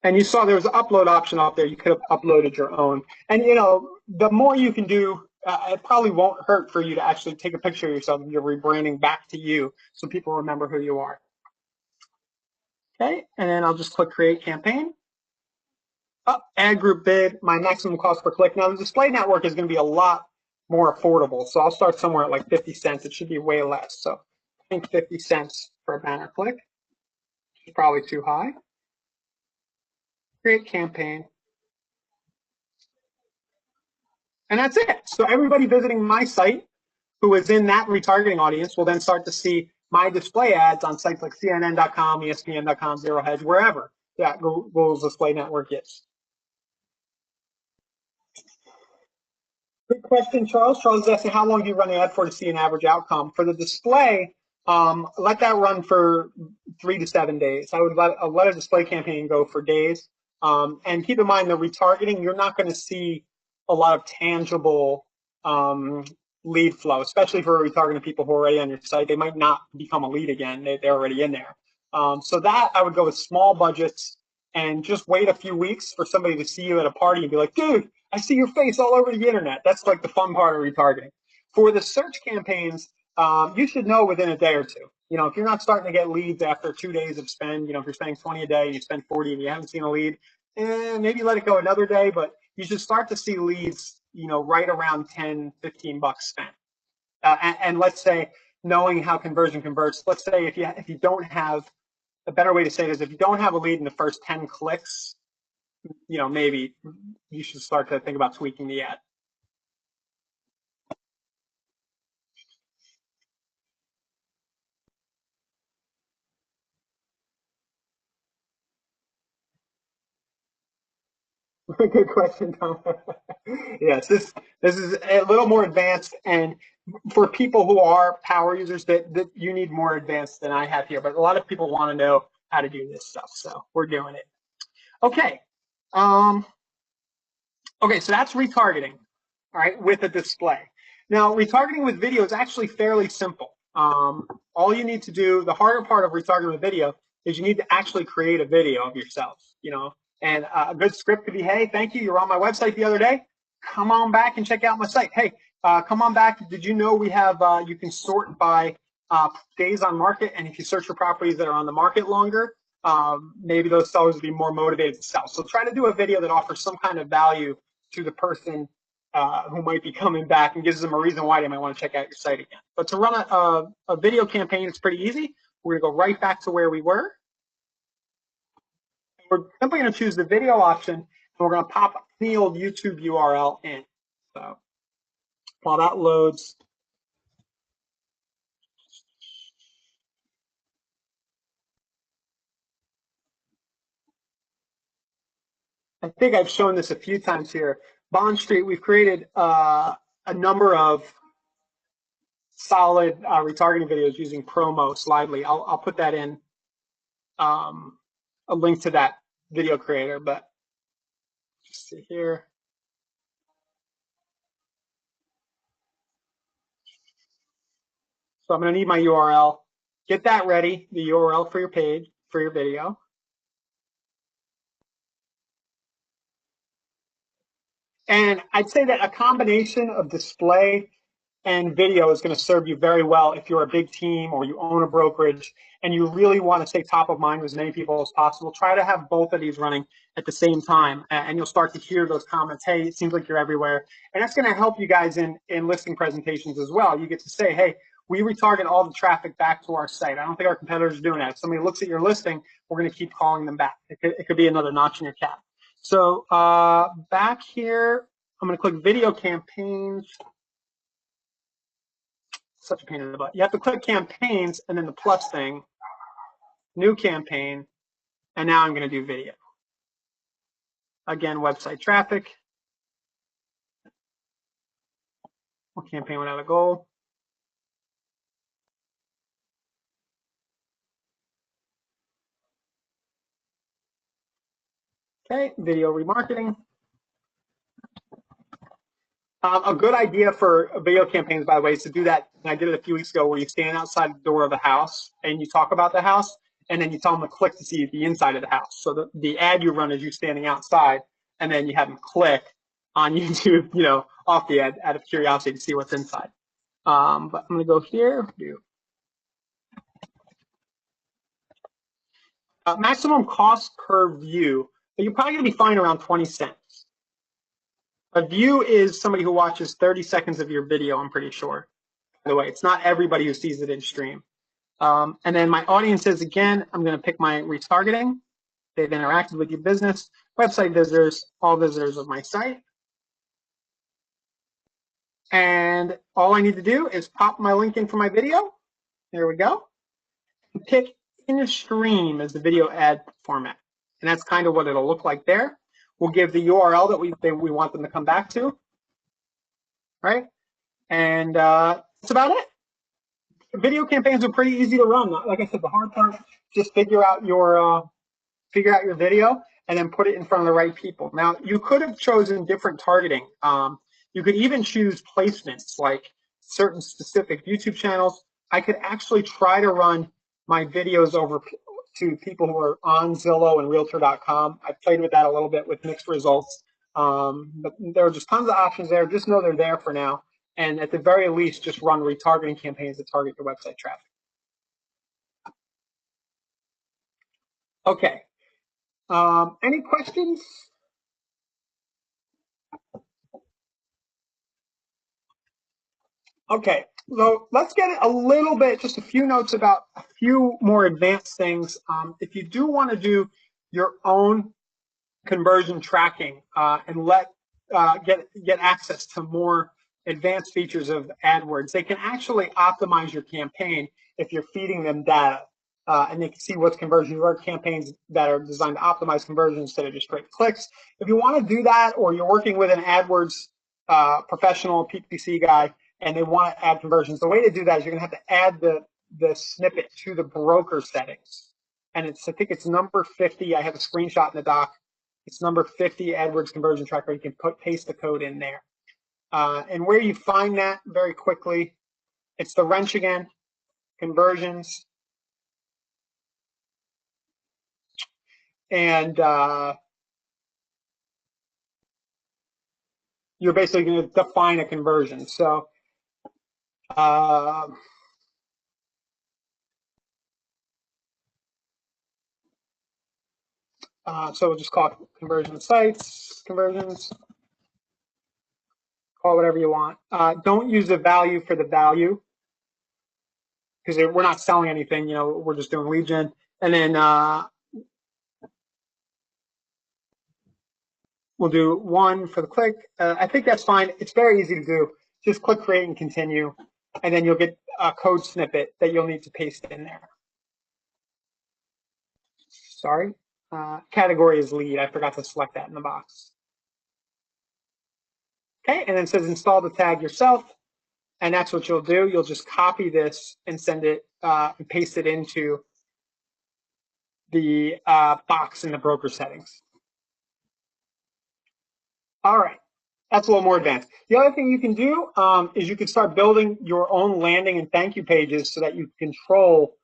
And you saw there was an upload option up there. You could have uploaded your own. And, you know, the more you can do, it probably won't hurt for you to actually take a picture of yourself and you're rebranding back to you so people remember who you are. Okay, and then I'll just click Create Campaign. Oh, add group bid, my maximum cost per click. Now, the display network is going to be a lot more affordable. So I'll start somewhere at like 50 cents. It should be way less. So I think 50 cents for a banner click is probably too high. Create campaign. And that's it. So everybody visiting my site who is in that retargeting audience will then start to see my display ads on sites like CNN.com, ESPN.com, Zero Hedge, wherever that Google's display network is. Good question, Charles. Charles is asking, how long do you run the ad for to see an average outcome? For the display, let that run for 3 to 7 days. I would let a display campaign go for days. And keep in mind, the retargeting, you're not going to see a lot of tangible lead flow, especially for retargeting people who are already on your site. They might not become a lead again. They're already in there. So that I would go with small budgets and just wait a few weeks for somebody to see you at a party and be like, dude, I see your face all over the internet. That's like the fun part of retargeting. For the search campaigns, you should know within a day or two. You know, if you're not starting to get leads after 2 days of spend, you know, if you're spending 20 a day and you spend 40 and you haven't seen a lead, maybe let it go another day, but you should start to see leads, you know, right around 10, 15 bucks spent. And let's say, knowing how conversion converts, let's say if you don't have, a better way to say it is if you don't have a lead in the first 10 clicks, you know, maybe you should start to think about tweaking the ad. Good question, Tom. Yes, this is a little more advanced, and for people who are power users, that you need more advanced than I have here. But a lot of people want to know how to do this stuff, so we're doing it. Okay. Okay, so that's retargeting, all right, with a display. Now, retargeting with video is actually fairly simple. All you need to do, the harder part of retargeting with video is you need to actually create a video of yourself, you know, and a good script could be, hey, thank you, you were on my website the other day. Come on back and check out my site. Hey, come on back. Did you know we have, you can sort by days on market, and if you search for properties that are on the market longer, maybe those sellers will be more motivated to sell. So try to do a video that offers some kind of value to the person who might be coming back and gives them a reason why they might want to check out your site again. But to run a video campaign, it's pretty easy. We're going to go right back to where we were. We're simply going to choose the video option, and we're going to pop the old YouTube URL in. So while that loads, I think I've shown this a few times here. Bond Street, we've created a number of solid retargeting videos using promo Slidely. I'll put that in a link to that video creator, but just see here. So I'm going to need my URL. Get that ready, the URL for your page, for your video. And I'd say that a combination of display and video is going to serve you very well if you're a big team or you own a brokerage and you really want to stay top of mind with as many people as possible. Try to have both of these running at the same time, and you'll start to hear those comments, hey, it seems like you're everywhere. And that's going to help you guys in listing presentations as well. You get to say, hey, we retarget all the traffic back to our site. I don't think our competitors are doing that. If somebody looks at your listing, we're going to keep calling them back. It could be another notch in your cap. So back here, I'm going to click video campaigns. Such a pain in the butt. You have to click campaigns and then the plus thing, new campaign, and now I'm going to do video. Again, website traffic. We'll campaign without a goal. Okay, video remarketing. A good idea for video campaigns, by the way, is to do that. And I did it a few weeks ago, where you stand outside the door of a house and you talk about the house, and then you tell them to click to see the inside of the house. So the ad you run is you standing outside, and then you have them click on YouTube, off the ad out of curiosity to see what's inside. But I'm going to go here. Maximum cost per view. You're probably going to be fine around 20 cents. A view is somebody who watches 30 seconds of your video, I'm pretty sure. By the way, it's not everybody who sees it in stream. And then my audiences, again, I'm going to pick my retargeting. They've interacted with your business. Website visitors, all visitors of my site. And all I need to do is pop my link in for my video. There we go. And pick in stream as the video ad format. And that's kind of what it'll look like there. We'll give the URL that we want them to come back to, right? And that's about it. Video campaigns are pretty easy to run. Like I said, the hard part, just figure out your video and then put it in front of the right people. Now, you could have chosen different targeting. You could even choose placements like certain specific YouTube channels. I could actually try to run my videos over to people who are on Zillow and Realtor.com. I played with that a little bit with mixed results. But there are just tons of options there. Just know they're there for now. And at the very least, just run retargeting campaigns that target your website traffic. Okay. Any questions? Okay, so let's get a little bit, just a few notes about a few more advanced things. If you do want to do your own conversion tracking and get access to more advanced features of AdWords, they can actually optimize your campaign if you're feeding them data. And they can see what's conversion. There are campaigns that are designed to optimize conversion instead of just straight clicks. If you want to do that, or you're working with an AdWords professional PPC guy, and they want to add conversions, the way to do that is you're going to have to add the snippet to the broker settings. And I think it's number 50. I have a screenshot in the doc. It's number 50 AdWords conversion tracker. You can paste the code in there. And where you find that very quickly, it's the wrench again, conversions. And you're basically going to define a conversion. So so we'll just call it conversion sites, conversions, call it whatever you want. Don't use the value for the value, because we're not selling anything, we're just doing lead gen. And then we'll do 1 for the click. I think that's fine. It's very easy to do. Just click create and continue, and then you'll get a code snippet that you'll need to paste in there. Sorry. Category is lead. I forgot to select that in the box. Okay, and then it says install the tag yourself, and that's what you'll do. You'll just copy this and send it and paste it into the box in the broker settings. All right, that's a little more advanced. The other thing you can do is you can start building your own landing and thank you pages so that you control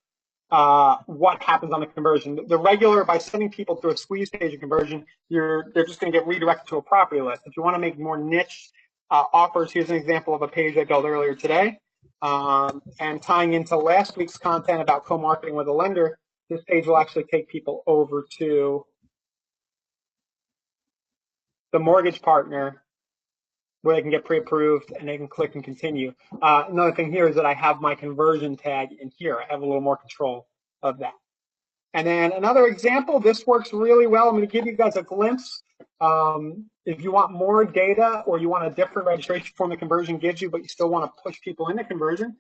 what happens on the conversion. The regular, by sending people to a squeeze page of conversion, they're just going to get redirected to a property list. If you want to make more niche offers, here's an example of a page I built earlier today. And tying into last week's content about co-marketing with a lender, this page will actually take people over to the mortgage partner where they can get pre-approved and they can click and continue. Another thing here is that I have my conversion tag in here. I have a little more control of that. And then another example, this works really well. I'm going to give you guys a glimpse. If you want more data or you want a different registration form the conversion gives you, but you still want to push people into conversion,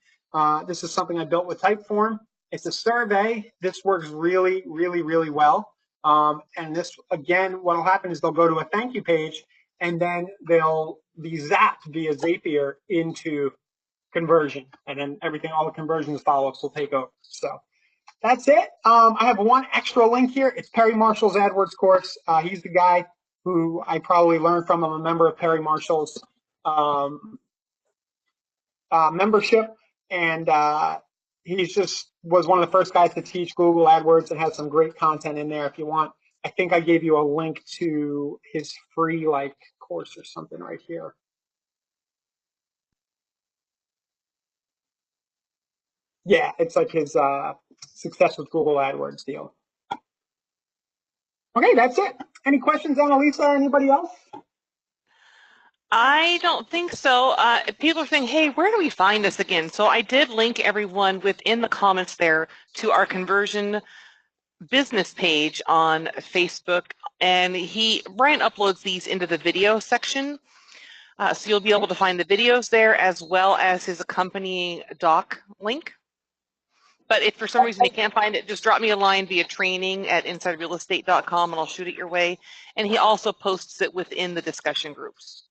this is something I built with Typeform. It's a survey. This works really, really, really well. And this, again, what will happen is they'll go to a thank you page, and then they'll be zapped via Zapier into conversion. And then all the conversions follow-ups will take over. So that's it. I have one extra link here. It's Perry Marshall's AdWords course. He's the guy who I probably learned from. I'm a member of Perry Marshall's membership, and he's just was one of the first guys to teach Google AdWords and has some great content in there if you want. I think I gave you a link to his free course or something right here. Yeah, it's like his success with Google AdWords deal. Okay, that's it. Any questions, Annalisa, or anybody else? I don't think so. People are saying, hey, where do we find this again? So I did link everyone within the comments there to our conversion business page on Facebook, and Brian uploads these into the video section. So you'll be able to find the videos there as well as his accompanying doc link. But if for some reason you can't find it, just drop me a line via training@insiderealestate.com and I'll shoot it your way. And he also posts it within the discussion groups.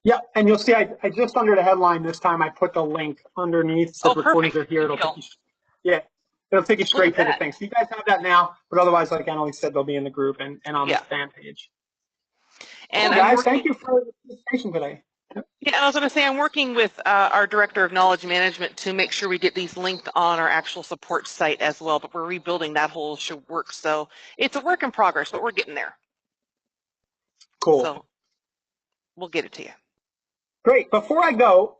Yeah, and you'll see I just under the headline this time I put the link underneath. Said recordings are here. It'll take you, it'll take you straight to the thing. So you guys have that now, but otherwise, like Annalise said, they'll be in the group and on the fan page. And cool, guys, thank you for the presentation today. Yeah, I was going to say I'm working with our Director of Knowledge Management to make sure we get these linked on our actual support site as well, but we're rebuilding that whole work. So it's a work in progress, but we're getting there. Cool. So we'll get it to you. Great. Before I go,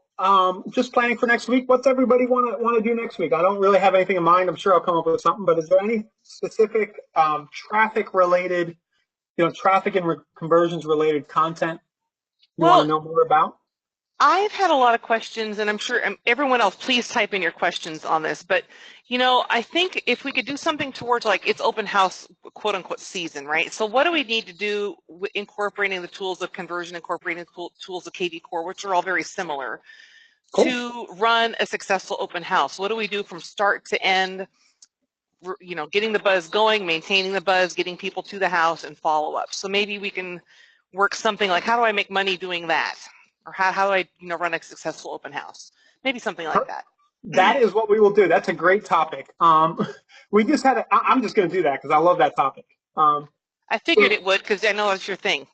just planning for next week. What's everybody want to do next week? I don't really have anything in mind. I'm sure I'll come up with something. But is there any specific traffic related, traffic and conversions related content you want to know more about? I've had a lot of questions, and I'm sure everyone else, please type in your questions on this. But, I think if we could do something towards it's open house, quote unquote, season, right? So what do we need to do incorporating the tools of conversion, incorporating the tools of KVCore, which are all very similar, to run a successful open house? What do we do from start to end? Getting the buzz going, maintaining the buzz, getting people to the house, and follow up. So maybe we can work something like, how do I make money doing that? Or how do I run a successful open house? Maybe something like that. That is what we will do. That's a great topic. We just had I'm just going to do that because I love that topic. I figured it would because I know that's your thing.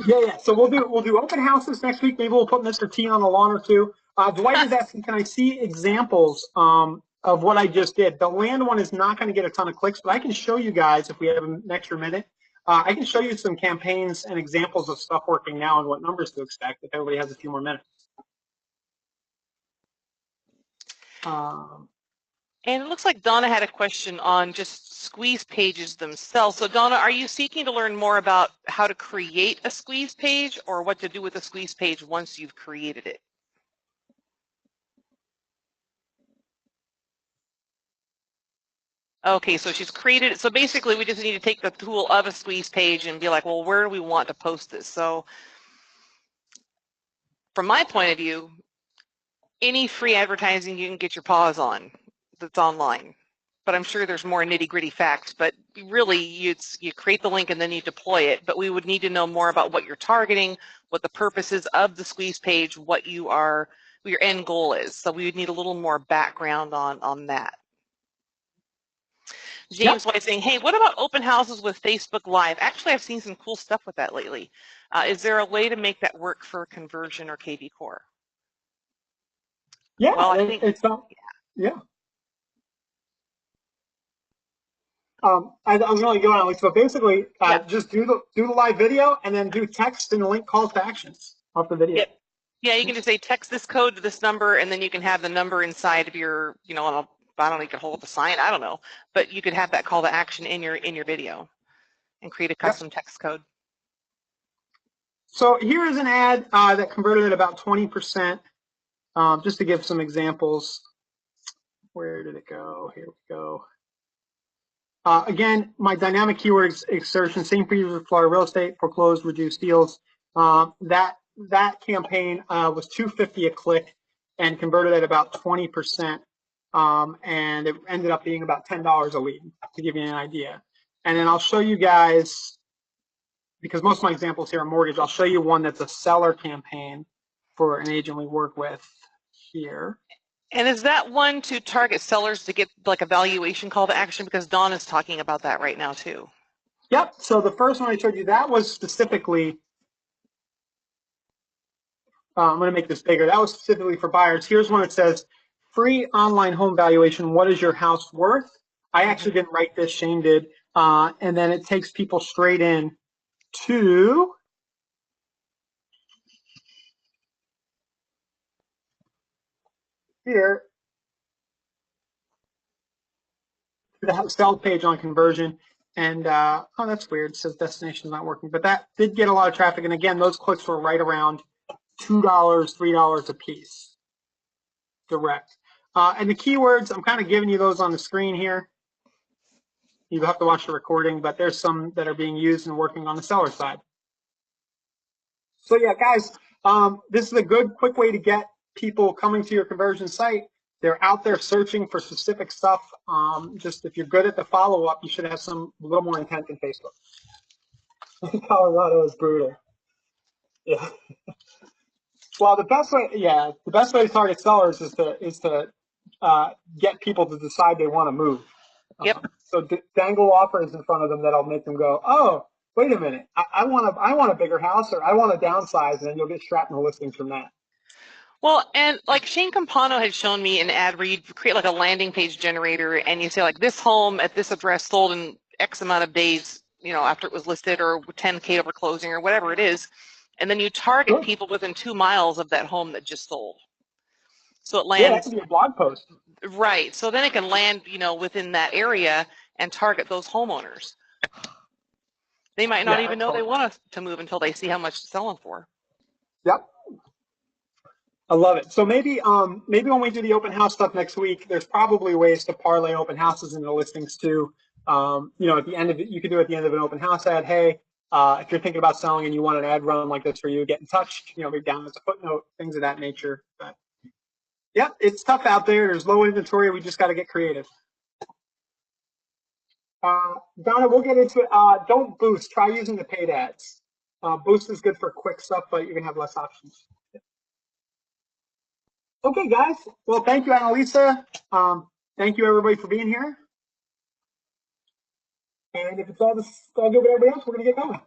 Yeah. So we'll do open houses next week. Maybe we'll put Mr. T on the lawn or two. Dwight is asking, can I see examples of what I just did? The land one is not going to get a ton of clicks, but I can show you guys if we have an extra minute. I can show you some campaigns and examples of stuff working now and what numbers to expect if everybody has a few more minutes. And it looks like Donna had a question on just squeeze pages themselves. So Donna, are you seeking to learn more about how to create a squeeze page or what to do with a squeeze page once you've created it? Okay, so she's created it. So basically, we just need to take the tool of a squeeze page and be like, well, where do we want to post this? So from my point of view, any free advertising you can get your paws on that's online. But I'm sure there's more nitty-gritty facts. But really, you create the link and then you deploy it. But we would need to know more about what you're targeting, what the purpose is of the squeeze page, what your end goal is. So we would need a little more background on that. James White saying, hey, what about open houses with Facebook Live? Actually, I've seen some cool stuff with that lately. Is there a way to make that work for Kunversion or KVCore? Yeah, well, I think it's yeah. I was really going on, so basically, just do the live video and then do text and link calls to actions off the video. Yep. Yeah, you can just say text this code to this number, and then you can have the number inside of your, I don't know, you can hold up a sign, I don't know, but you could have that call to action in your video and create a custom text code. So here is an ad that converted at about 20%. Just to give some examples. Where did it go? Here we go. Again, my dynamic keyword insertion, same for you for Florida real estate, foreclosed, reduced deals. That campaign was $2.50 a click and converted at about 20%. And it ended up being about $10 a lead, to give you an idea. And then I'll show you guys, because most of my examples here are mortgage, I'll show you one that's a seller campaign for an agent we work with here. And is that one to target sellers to get like a valuation call to action? Because Dawn is talking about that right now too. Yep. So the first one I showed you, that was specifically I'm going to make this bigger. That was specifically for buyers. Here's one that says, free online home valuation. What is your house worth? I actually didn't write this. Shane did. And then it takes people straight in to here, the sell page on Kunversion. And oh, that's weird. It says destination is not working. But that did get a lot of traffic. And again, those clicks were right around $2, $3 a piece direct. And the keywords, I'm kind of giving you those on the screen here. You have to watch the recording, but there's some that are being used and working on the seller side. So yeah, guys, this is a good, quick way to get people coming to your conversion site. They're out there searching for specific stuff. Just if you're good at the follow-up, you should have a little more intent than Facebook. Colorado is brutal. Yeah. Well, the best way to target sellers is to get people to decide they want to move. Yep. So dangle offers in front of them that'll make them go, oh, wait a minute, I want a bigger house, or I want to downsize, and then you'll get shrapnel listings from that. Well, and like Shane Campano had shown me an ad where you create like a landing page generator, and you say like, this home at this address sold in X amount of days, after it was listed, or 10K over closing, or whatever it is, and then you target people within 2 miles of that home that just sold. So it lands. Yeah, that could be a blog post. Right. So then it can land, within that area and target those homeowners. They might not even know they want to move until they see how much it's selling for. Yep. I love it. So maybe when we do the open house stuff next week, there's probably ways to parlay open houses into listings too. At the end of it, you could do at the end of an open house ad, hey, if you're thinking about selling and you want an ad run like this for you, get in touch, maybe down as a footnote, things of that nature. But yeah, it's tough out there. There's low inventory. We just got to get creative. Donna, we'll get into it. Don't boost. Try using the paid ads. Boost is good for quick stuff, but you're going to have less options. Okay, guys. Well, thank you, Annalisa. Thank you, everybody, for being here. And if it's all good with everybody else, we're going to get going.